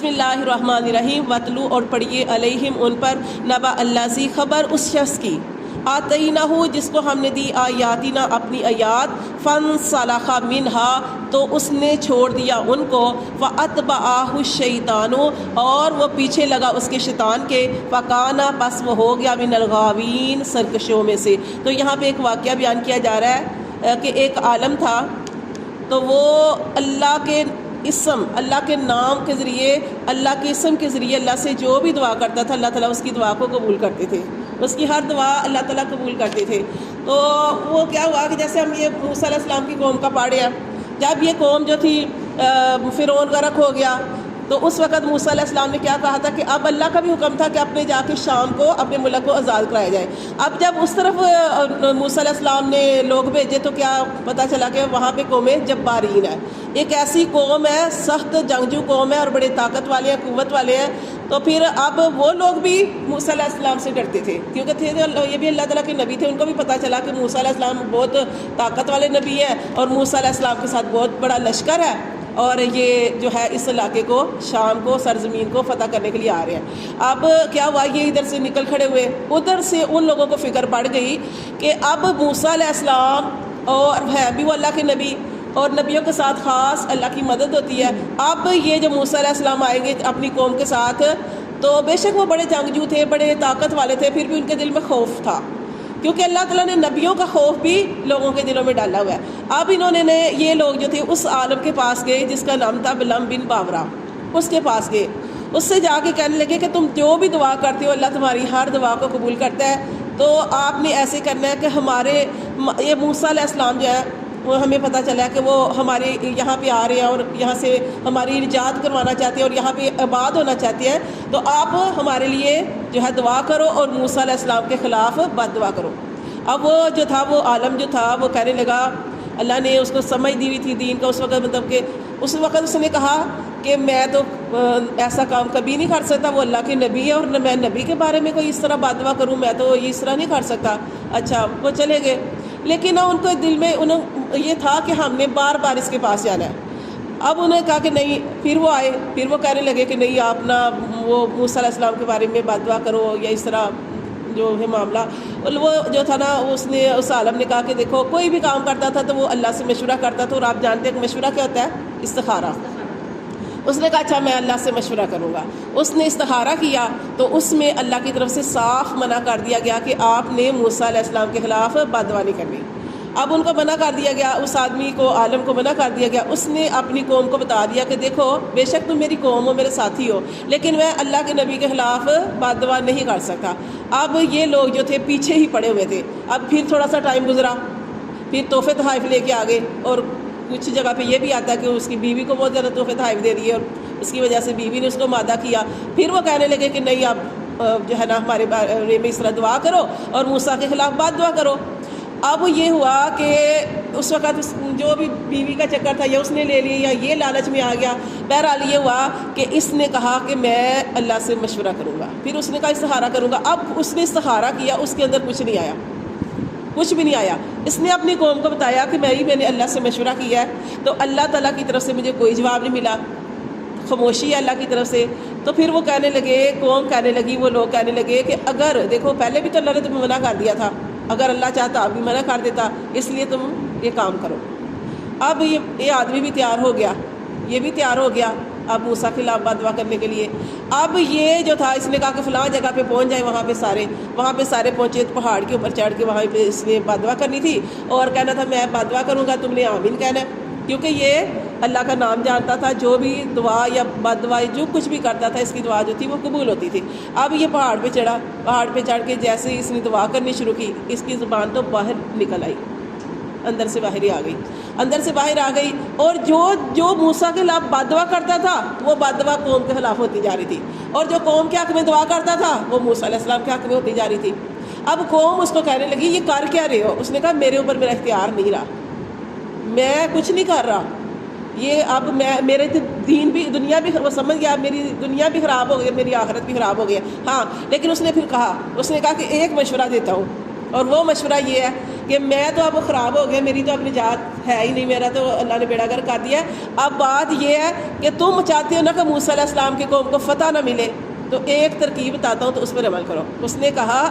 بسم اللہ الرحمن الرحیم۔ وَاتْلُو اور پڑھیے علیہم ان پر نبأ الذی خبر اس شخص کی آتینہ جس کو ہم نے دی آیاتنا اپنی آیات فانسلخ منہا تو اس نے چھوڑ دیا ان کو فاتبعہ الشیطان اور وہ پیچھے لگا اس کے شیطان کے فکان پس وہ ہو گیا من الغاوین سرکشوں میں سے۔ تو یہاں پہ ایک واقعہ بیان کیا جا رہا ہے کہ ایک عالم تھا تو وہ اللہ کے اسم اللہ کے نام کے ذریعے اللہ کے اسم کے ذریعے اللہ سے جو بھی دعا کرتا تھا اللہ تعالیٰ اس کی دعا کو قبول کرتے تھے، اس کی ہر دعا اللہ تعالیٰ قبول کرتے تھے۔ تو وہ کیا ہوا کہ جیسے ہم یہ موسیٰ علیہ السلام کی قوم کا پڑھے ہیں، جب یہ قوم جو تھی فرعون غرق ہو گیا تو اس وقت موسیٰ علیہ السلام نے کیا کہا تھا کہ اب اللہ کا بھی حکم تھا کہ اپنے جا کے شام کو اپنے ملک کو آزاد کرایا جائے۔ اب جب اس طرف موسیٰ علیہ السلام نے لوگ بھیجے تو کیا پتہ چلا کہ وہاں پہ قوم جبارین ہے، ایک ایسی قوم ہے، سخت جنگجو قوم ہے اور بڑے طاقت والے ہیں، قوت والے ہیں۔ تو پھر اب وہ لوگ بھی موسیٰ علیہ السلام سے ڈرتے تھے کیونکہ تھے یہ بھی اللہ تعالیٰ کے نبی تھے، ان کو بھی پتہ چلا کہ موسیٰ علیہ السلام بہت طاقت والے نبی ہیں اور موسیٰ علیہ السلام کے ساتھ بہت بڑا لشکر ہے اور یہ جو ہے اس علاقے کو شام کو سرزمین کو فتح کرنے کے لیے آ رہے ہیں۔ اب کیا ہوا، یہ ادھر سے نکل کھڑے ہوئے، ادھر سے ان لوگوں کو فکر پڑ گئی کہ اب موسیٰ علیہ السلام اور ہے بھی وہ اللہ کے نبی اور نبیوں کے ساتھ خاص اللہ کی مدد ہوتی ہے۔ اب یہ جو موسیٰ علیہ السلام آئیں گے اپنی قوم کے ساتھ تو بے شک وہ بڑے جنگجو تھے، بڑے طاقت والے تھے، پھر بھی ان کے دل میں خوف تھا کیونکہ اللہ تعالیٰ نے نبیوں کا خوف بھی لوگوں کے دلوں میں ڈالا ہوا ہے۔ اب انہوں نے یہ لوگ جو تھے اس عالم کے پاس گئے جس کا نام تھا بلعام بن باورا، اس کے پاس گئے، اس سے جا کے کہنے لگے کہ تم جو بھی دعا کرتے ہو اللہ تمہاری ہر دعا کو قبول کرتا ہے، تو آپ نے ایسے کرنا ہے کہ ہمارے یہ موسیٰ علیہ السلام جو ہے وہ ہمیں پتہ چلا کہ وہ ہمارے یہاں پہ آ رہے ہیں اور یہاں سے ہماری نجات کروانا چاہتے ہیں اور یہاں پہ آباد ہونا چاہتے ہیں، تو آپ ہمارے لیے جو ہے دعا کرو اور موسیٰ علیہ السلام کے خلاف بد دعا کرو۔ اب وہ جو تھا وہ عالم جو تھا وہ کہنے لگا، اللہ نے اس کو سمجھ دی ہوئی تھی دین کا اس وقت، مطلب کہ اس وقت اس نے کہا کہ میں تو ایسا کام کبھی نہیں کر سکتا، وہ اللہ کے نبی ہے اور میں نبی کے بارے میں کوئی اس طرح بد دعا کروں، میں تو اس طرح نہیں کر سکتا۔ اچھا وہ چلے گئے، لیکن ان کو دل میں یہ تھا کہ ہم نے بار بار اس کے پاس جانا ہے۔ اب انہوں نے کہا کہ نہیں، پھر وہ آئے، پھر وہ کہنے لگے کہ نہیں آپ نہ وہ موسیٰ علیہ السلام کے بارے میں بد دعا کرو یا اس طرح جو ہے معاملہ۔ وہ جو تھا نا اس عالم نے کہا کہ دیکھو کوئی بھی کام کرتا تھا تو وہ اللہ سے مشورہ کرتا تھا، اور آپ جانتے ہیں کہ مشورہ کیا ہوتا ہے؟ استخارہ۔ اس نے کہا اچھا میں اللہ سے مشورہ کروں گا، اس نے استخارہ کیا تو اس میں اللہ کی طرف سے صاف منع کر دیا گیا کہ آپ نے موسیٰ علیہ السلام کے خلاف بد دعا نہیں کرنی۔ اب ان کو منع کر دیا گیا، اس آدمی کو عالم کو منع کر دیا گیا، اس نے اپنی قوم کو بتا دیا کہ دیکھو بے شک تم میری قوم ہو، میرے ساتھی ہو، لیکن میں اللہ کے نبی کے خلاف بد دعا نہیں کر سکتا۔ اب یہ لوگ جو تھے پیچھے ہی پڑے ہوئے تھے۔ اب پھر تھوڑا سا ٹائم گزرا، پھر تحفے تحائف لے کے آ گئے، اور کچھ جگہ پہ یہ بھی آتا ہے کہ اس کی بیوی کو بہت زیادہ تحفے تحائف دے دیے اور اس کی وجہ سے بیوی نے اس کو مادہ کیا۔ پھر وہ کہنے لگے کہ نہیں آپ جو ہے نا ہمارے بارے میں اس طرح دعا کرو اور موسیٰ کے خلاف بد دعا کرو۔ اب یہ ہوا کہ اس وقت جو بھی بیوی کا چکر تھا یا اس نے لے لیا یا یہ لالچ میں آ گیا، بہرحال یہ ہوا کہ اس نے کہا کہ میں اللہ سے مشورہ کروں گا، پھر اس نے کہا استخارہ کروں گا۔ اب اس نے استخارہ کیا، اس کے اندر کچھ نہیں آیا، کچھ بھی نہیں آیا۔ اس نے اپنی قوم کو بتایا کہ میں نے اللہ سے مشورہ کیا ہے تو اللہ تعالیٰ کی طرف سے مجھے کوئی جواب نہیں ملا، خاموشی ہے اللہ کی طرف سے۔ تو پھر وہ کہنے لگے، قوم کہنے لگی، وہ لوگ کہنے لگے کہ اگر دیکھو پہلے بھی تو اللہ نے تمہیں منع کر دیا تھا، اگر اللہ چاہتا اب بھی منع کر دیتا، اس لیے تم یہ کام کرو۔ اب یہ آدمی بھی تیار ہو گیا، یہ بھی تیار ہو گیا اب موسیٰ کے خلاف بد دعا کرنے کے لیے۔ اب یہ جو تھا اس نے کہا کہ فلاں جگہ پہ پہنچ جائے، وہاں پہ سارے پہنچے، پہاڑ کے اوپر چڑھ کے وہاں پہ اس نے بد دعا کرنی تھی اور کہنا تھا میں بد دعا کروں گا، تم نے آمین کہنا ہے، کیونکہ یہ اللہ کا نام جانتا تھا، جو بھی دعا یا بد دعا جو کچھ بھی کرتا تھا اس کی دعا جو تھی وہ قبول ہوتی تھی۔ اب یہ پہاڑ پہ چڑھا، پہاڑ پہ چڑھ کے جیسے ہی اس نے دعا کرنی شروع کی، اس کی زبان تو باہر نکل آئی، اندر سے باہر ہی آ گئی، اندر سے باہر آ گئی، اور جو موسیٰ کے خلاف بد دعا کرتا تھا وہ بد دعا قوم کے خلاف ہوتی جا رہی تھی، اور جو قوم کے حق میں دعا کرتا تھا وہ موسیٰ علیہ السلام کے حق میں ہوتی جا رہی تھی۔ اب قوم اس کو کہنے لگی یہ کر کیا رہے ہو؟ اس نے کہا میرے اوپر میرا اختیار نہیں رہا، میں کچھ نہیں کر رہا، یہ اب میرے دین بھی دنیا بھی وہ سمجھ گیا، میری دنیا بھی خراب ہو گئی، میری آخرت بھی خراب ہو گیا۔ ہاں لیکن اس نے پھر کہا، اس نے کہا کہ ایک مشورہ دیتا ہوں، اور وہ مشورہ یہ ہے کہ میں تو اب خراب ہو گیا, میری تو اب نجات ہے ہی نہیں, میرا تو اللہ نے بیڑا گرک کر دیا ہے. اب بات یہ ہے کہ تم چاہتے ہو نا کہ موسیٰ علیہ السلام کی قوم کو فتح نہ ملے, تو ایک ترکیب بتاتا ہوں تو اس پر عمل کرو. اس نے کہا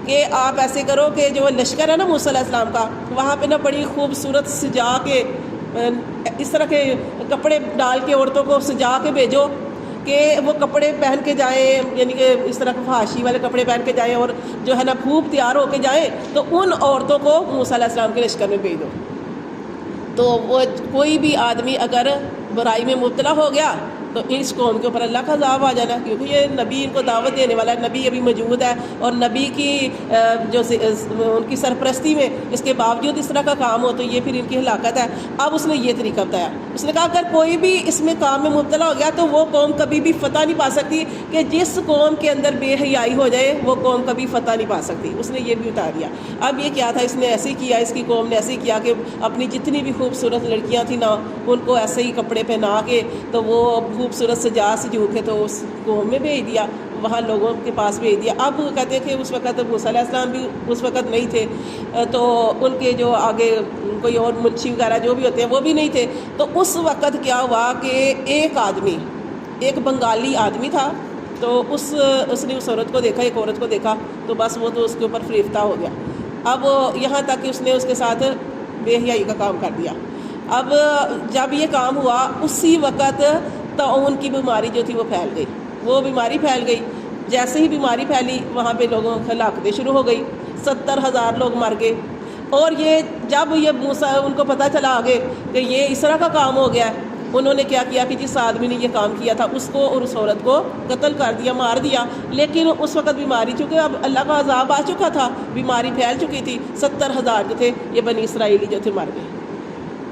کہ آپ ایسے کرو کہ جو لشکر ہے نا موسیٰ علیہ السلام کا, وہاں پہ نا بڑی خوبصورت سجا کے اس طرح کے کپڑے ڈال کے عورتوں کو سجا کے بھیجو کہ وہ کپڑے پہن کے جائیں, یعنی کہ اس طرح کے فحاشی والے کپڑے پہن کے جائیں اور جو ہے نا خوب تیار ہو کے جائیں, تو ان عورتوں کو موسیٰ علیہ السلام کے لشکر میں بھیج دو. تو وہ کوئی بھی آدمی اگر برائی میں مبتلا ہو گیا تو اس قوم کے اوپر اللہ کا عذاب آ جانا, کیونکہ یہ نبی ان کو دعوت دینے والا ہے, نبی ابھی موجود ہے, اور نبی کی جو ان کی سرپرستی میں اس کے باوجود اس طرح کا کام ہو تو یہ پھر ان کی ہلاکت ہے. اب اس نے یہ طریقہ بتایا, اس نے کہا اگر کوئی بھی اس میں کام میں مبتلا ہو گیا تو وہ قوم کبھی بھی فتح نہیں پا سکتی, کہ جس قوم کے اندر بے حیائی ہو جائے وہ قوم کبھی فتح نہیں پا سکتی. اس نے یہ بھی بتا دیا. اب یہ کیا تھا, اس نے ایسے کیا, اس کی قوم نے ایسے کیا کہ اپنی جتنی بھی خوبصورت لڑکیاں تھیں نا ان کو ایسے ہی کپڑے پہنا کے تو وہ خوبصورت سجا سجو کے تو اس قوم میں بھیج دیا, وہاں لوگوں کے پاس بھیج دیا. اب کہتے ہیں کہ اس وقت موسیٰ علیہ السلام بھی اس وقت نہیں تھے, تو ان کے جو آگے کوئی اور منشی وغیرہ جو بھی ہوتے ہیں وہ بھی نہیں تھے. تو اس وقت کیا ہوا کہ ایک بنگالی آدمی تھا, تو اس نے اس عورت کو دیکھا, ایک عورت کو دیکھا, تو بس وہ تو اس کے اوپر فریفتہ ہو گیا. اب یہاں تک کہ اس نے اس کے ساتھ بے حیائی کا کام کر دیا. اب جب یہ کام ہوا اسی وقت طاعون کی بیماری جو تھی وہ پھیل گئی, وہ بیماری پھیل گئی. جیسے ہی بیماری پھیلی وہاں پہ لوگوں کی ہلاکتیں شروع ہو گئی, 70,000 لوگ مر گئے. اور یہ جب یہ موسیٰ ان کو پتہ چلا آگے کہ یہ اس طرح کا کام ہو گیا ہے, انہوں نے کیا کیا کہ جس آدمی نے یہ کام کیا تھا اس کو اور اس عورت کو قتل کر دیا, مار دیا. لیکن اس وقت بیماری چونکہ اب اللہ کا عذاب آ چکا تھا, بیماری پھیل چکی تھی, 70,000 جو تھے یہ بنی اسرائیلی جو تھے مر گئے.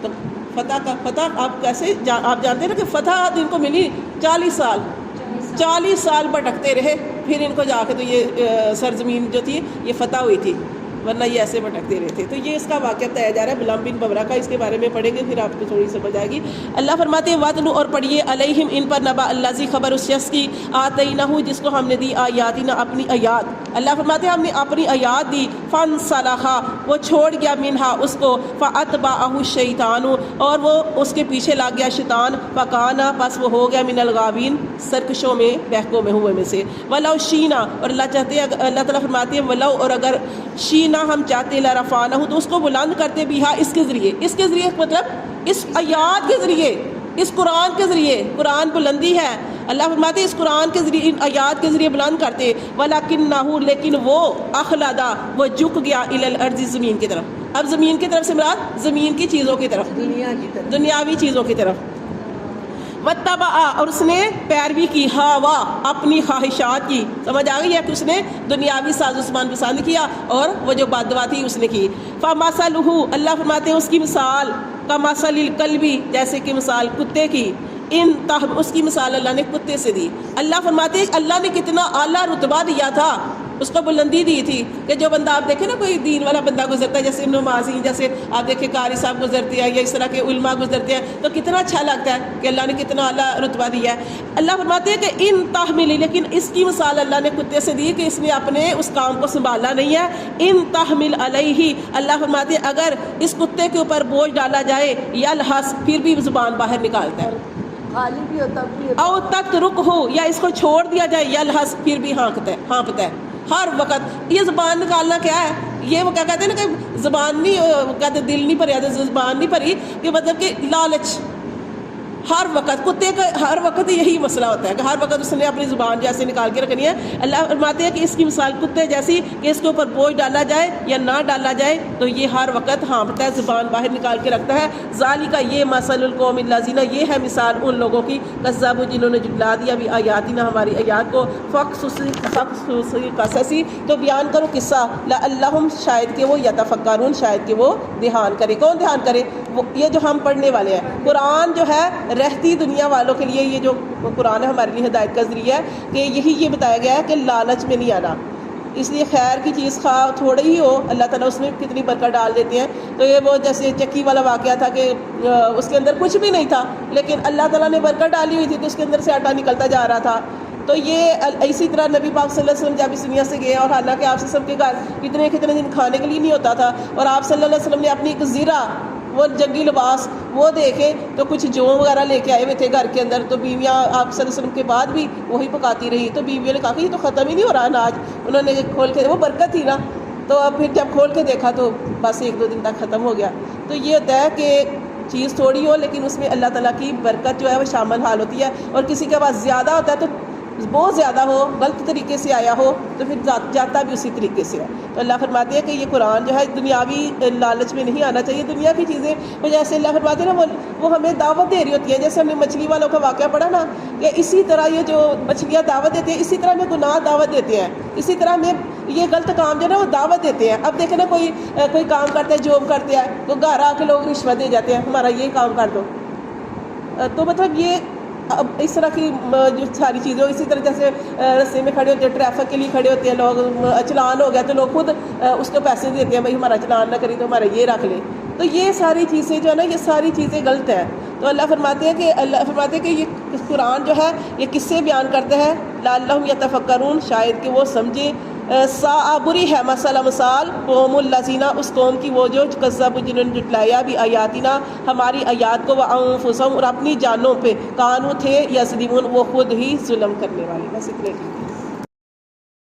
تو فتح آپ کیسے آپ جانتے ہیں نا کہ فتح ان کو ملی 40 سال بھٹکتے رہے, پھر ان کو جا کے تو یہ سرزمین جو تھی یہ فتح ہوئی تھی, ورنہ یہ ایسے بھٹکتے رہتے. تو یہ اس کا واقعہ بتایا جا رہا ہے بلام بن بورا کا, اس کے بارے میں پڑھیں گے پھر آپ کو تھوڑی سمجھ آئے گی. اللہ فرماتے ہیں وَاتْلُ اور پڑھیے علیہم ان پر نبا الذی خبر اس شخص کی آتینہ جس کو ہم نے دی آیاتنا اپنی آیات. اللہ فرماتے ہیں ہم نے اپنی آیات دی, فانسلخ وہ چھوڑ گیا منہا اس کو, فاتبعہ الشیطان اور وہ اس کے پیچھے لگ گیا شیطان, فکان بس وہ ہو گیا من الغاوین سرکشوں میں بہکوں میں ہوئے میں سے. ولو شینا اور اللہ چاہتے ہیں, اللہ تعالیٰ فرماتے ہیں ولو اور اگر شینا ہم چاہتے لرفعنہ تو اس کو بلند کرتے بھی ہاں اس کے ذریعے مطلب اس آیات کے ذریعے, اس قرآن کے ذریعے. قرآن بلندی ہے, اللہ فرماتے اس قرآن کے ذریعے, ان آیات کے ذریعے بلند کرتے. وَلَكِنَّهُ لیکن وہ اخلدا وہ جھک گیا الی الارض زمین کی طرف. اب زمین کی طرف سے مراد زمین کی چیزوں کی طرف, دنیاوی چیزوں کی طرف. وَاتَّبَعَ اور اس نے پیروی کی ہوا اپنی خواہشات کی. سمجھ آ گئی ہے کہ اس نے دنیاوی ساز و سامان پسند کیا اور وہ جو بددعا تھی اس نے کی. فَمَثَلُهُ اللہ فرماتے ہیں اس کی مثال کَمَثَلِ الْكَلْبِ جیسے کہ مثال کتے کی. اس کی مثال اللہ نے کتے سے دی. اللہ فرماتے ہیں اللہ نے کتنا اعلیٰ رتبہ دیا تھا, اس کو بلندی دی تھی کہ جو بندہ آپ دیکھیں نا کوئی دین والا بندہ گزرتا ہے, جیسے ابن مازی, جیسے آپ دیکھیں قاری صاحب گزرتے ہیں یا اس طرح کے علماء گزرتے ہیں, تو کتنا اچھا لگتا ہے کہ اللہ نے کتنا اعلیٰ رتبہ دیا ہے. اللہ فرماتے ہیں کہ ان تحملی لیکن اس کی مثال اللہ نے کتے سے دی کہ اس نے اپنے اس کام کو سنبھالا نہیں ہے. ان تحمل علیہ اللہ فرماتے ہیں اگر اس کتے کے اوپر بوجھ ڈالا جائے یلحس پھر بھی زبان باہر نکالتا ہے, خالی بھی ہوتا او تترک ہو یا اس کو چھوڑ دیا جائے یلحس پھر بھی ہانپتا ہے ہر وقت. یہ زبان نکالنا کیا ہے, یہ وہ کیا کہتے ہیں نا کہ زبان نہیں کہتے دل نہیں بھریا, زبان نہیں بھری, کہ مطلب کہ لالچ ہر وقت. کتے کا ہر وقت یہی مسئلہ ہوتا ہے کہ ہر وقت اس نے اپنی زبان جیسے نکال کے رکھنی ہے. اللہ فرماتے ہیں کہ اس کی مثال کتے جیسی کہ اس کے اوپر بوجھ ڈالا جائے یا نہ ڈالا جائے تو یہ ہر وقت ہانپتا ہے, زبان باہر نکال کے رکھتا ہے. ذالک یہ مثل القوم الذین یہ ہے مثال ان لوگوں کی کذبوا جنہوں نے جھٹلا دیا بھی آیاتنا ہماری آیات کو. فقصص قصصی تو بیان کرو قصہ, لعلہم شاید کہ وہ یتفکرون شاید کہ وہ دھیان کرے. کون دھیان کرے؟ یہ جو ہم پڑھنے والے ہیں. قرآن جو ہے رہتی دنیا والوں کے لیے یہ جو قرآن ہے ہمارے لیے ہدایت کا ذریعہ ہے کہ یہی یہ بتایا گیا ہے کہ لالچ میں نہیں آنا. اس لیے خیر کی چیز خواہ تھوڑی ہی ہو اللہ تعالیٰ اس میں کتنی برکت ڈال دیتے ہیں. تو یہ وہ جیسے چکی والا واقعہ تھا کہ اس کے اندر کچھ بھی نہیں تھا لیکن اللہ تعالیٰ نے برکت ڈالی ہوئی تھی تو اس کے اندر سے آٹا نکلتا جا رہا تھا. تو یہ اسی طرح نبی پاک صلی اللہ علیہ وسلم جب اس دنیا سے گئے اور حالانکہ آپ صلی اللہ علیہ وسلم کے گھر کتنے دن کھانے کے لیے نہیں ہوتا تھا، اور آپ صلی اللہ علیہ وسلم نے اپنی ایک زرہ، وہ جنگی لباس وہ دیکھے تو کچھ جو وغیرہ لے کے آئے ہوئے تھے گھر کے اندر، تو بیویاں آپ صلی اللہ علیہ وسلم کے بعد بھی وہی پکاتی رہی، تو بیویوں نے کہا کہ یہ تو ختم ہی نہیں ہو رہا اناج، انہوں نے کھول کے، وہ برکت تھی نا، تو اب پھر جب کھول کے دیکھا تو بس 1-2 دن تک ختم ہو گیا۔ تو یہ ہوتا ہے کہ چیز تھوڑی ہو لیکن اس میں اللہ تعالیٰ کی برکت جو ہے وہ شامل حال ہوتی ہے، اور کسی کے پاس زیادہ ہوتا ہے تو بہت زیادہ ہو، غلط طریقے سے آیا ہو تو پھر جاتا بھی اسی طریقے سے ہے۔ تو اللہ فرماتے ہیں کہ یہ قرآن جو ہے دنیاوی لالچ میں نہیں آنا چاہیے، دنیا کی چیزیں، وہ جیسے اللہ فرماتے ہیں نا وہ ہمیں دعوت دے رہی ہوتی ہے، جیسے ہم نے مچھلی والوں کا واقعہ پڑھا نا، کہ اسی طرح یہ جو مچھلیاں دعوت دیتے ہیں، اسی طرح ہمیں گناہ دعوت دیتے ہیں، اسی طرح ہمیں یہ غلط کام جو ہے نا وہ دعوت دیتے ہیں۔ اب دیکھیں نا کوئی کام کرتا ہے، جاب کرتے ہیں، تو گھر آ کے لوگ رشوت دے جاتے ہیں، ہمارا یہ کام کر دو، تو مطلب یہ اب اس طرح کی جو ساری چیزیں، اسی طرح جیسے رستے میں کھڑے ہوتے ہیں، ٹریفک کے لیے کھڑے ہوتے ہیں لوگ، چلان ہو گیا تو لوگ خود اس کو پیسے دیتے ہیں، بھائی ہمارا چلان نہ کری تو ہمارا یہ رکھ لے، تو یہ ساری چیزیں جو ہے نا یہ ساری چیزیں غلط ہیں۔ تو اللہ فرماتے ہیں کہ یہ قرآن جو ہے یہ کس سے بیان کرتا ہے، لعلہم یتفکرون، شاید کہ وہ سمجھیں۔ بری ہے مثلا مثال، قوم الذین، اس قوم کی وہ جو کذبوا، جنہوں نے جھٹلایا بھی آیاتنا، ہماری آیات کو، وانفسہم، اور اپنی جانوں پہ، کانوا تھے، یظلمون، وہ خود ہی ظلم کرنے والے۔ بس اتنے